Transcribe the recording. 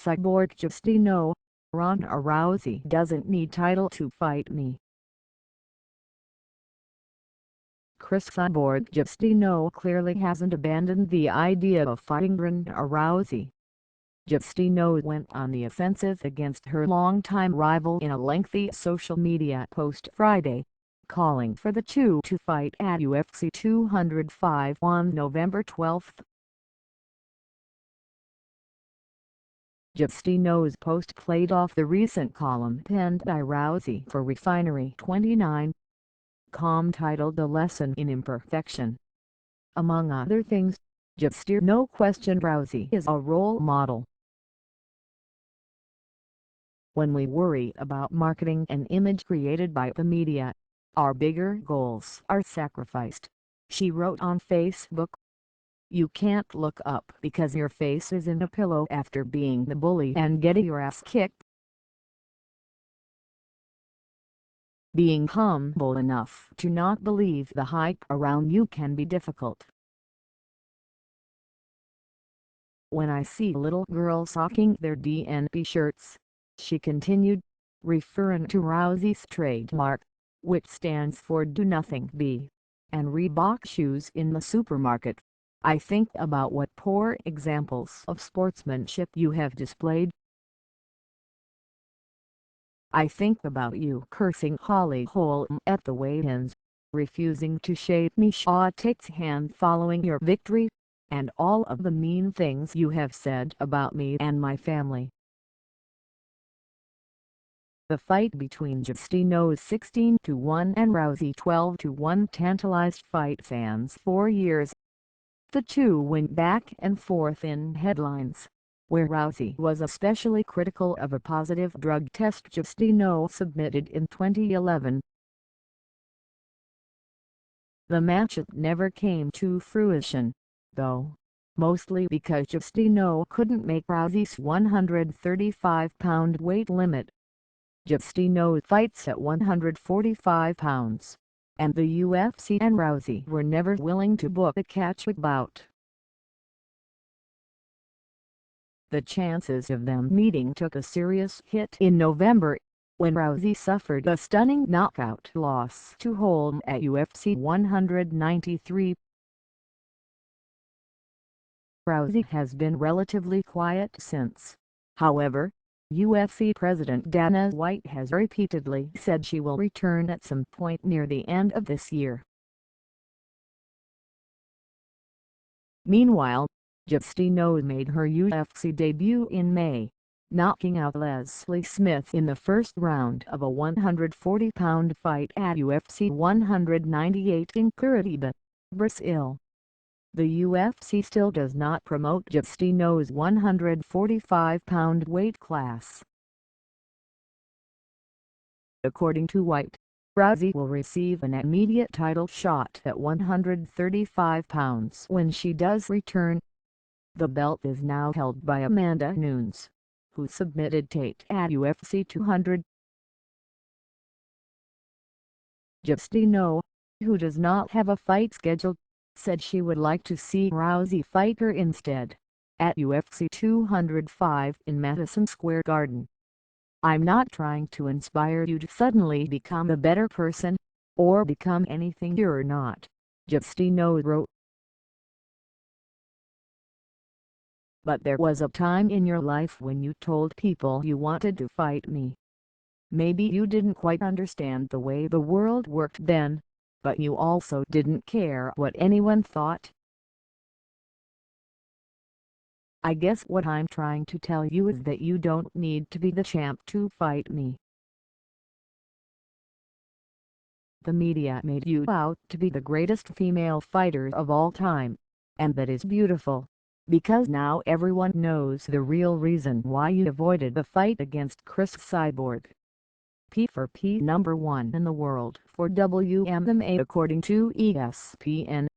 Cyborg Justino, Ronda Rousey doesn't need title to fight me. Cyborg Justino clearly hasn't abandoned the idea of fighting Ronda Rousey. Justino went on the offensive against her longtime rival in a lengthy social media post Friday, calling for the two to fight at UFC 205 on November 12. Justino's post played off the recent column penned by Rousey for Refinery29.com titled "A Lesson in Imperfection." Among other things, Justino questioned Rousey is a role model. "When we worry about marketing and image created by the media, our bigger goals are sacrificed," she wrote on Facebook. "You can't look up because your face is in a pillow after being the bully and getting your ass kicked. Being humble enough to not believe the hype around you can be difficult. When I see little girls rocking their DNP shirts," she continued, referring to Rousey's trademark, which stands for Do Nothing B, and Reebok shoes in the supermarket, "I think about what poor examples of sportsmanship you have displayed. I think about you cursing Holly Holm at the weigh-ins, refusing to shave Miesha Tate's hand following your victory, and all of the mean things you have said about me and my family." The fight between Justino's 16-1 and Rousey 12-1 tantalized fight fans for years. The two went back and forth in headlines, where Rousey was especially critical of a positive drug test Justino submitted in 2011. The match never came to fruition, though, mostly because Justino couldn't make Rousey's 135-pound weight limit. Justino fights at 145 pounds, and the UFC and Rousey were never willing to book a catchweight bout. The chances of them meeting took a serious hit in November, when Rousey suffered a stunning knockout loss to Holm at UFC 193. Rousey has been relatively quiet since, however. UFC President Dana White has repeatedly said she will return at some point near the end of this year. Meanwhile, Justino made her UFC debut in May, knocking out Leslie Smith in the first round of a 140-pound fight at UFC 198 in Curitiba, Brazil. The UFC still does not promote Justino's 145-pound weight class. According to White, Rousey will receive an immediate title shot at 135 pounds when she does return. The belt is now held by Amanda Nunes, who submitted Tate at UFC 200. Justino, who does not have a fight scheduled, said she would like to see Rousey fight her instead, at UFC 205 in Madison Square Garden. "I'm not trying to inspire you to suddenly become a better person, or become anything you're not," Justino wrote. "But there was a time in your life when you told people you wanted to fight me. Maybe you didn't quite understand the way the world worked then, but you also didn't care what anyone thought. I guess what I'm trying to tell you is that you don't need to be the champ to fight me. The media made you out to be the greatest female fighter of all time, and that is beautiful, because now everyone knows the real reason why you avoided the fight against Cyborg. P4P #1 in the world for WMMA according to ESPN.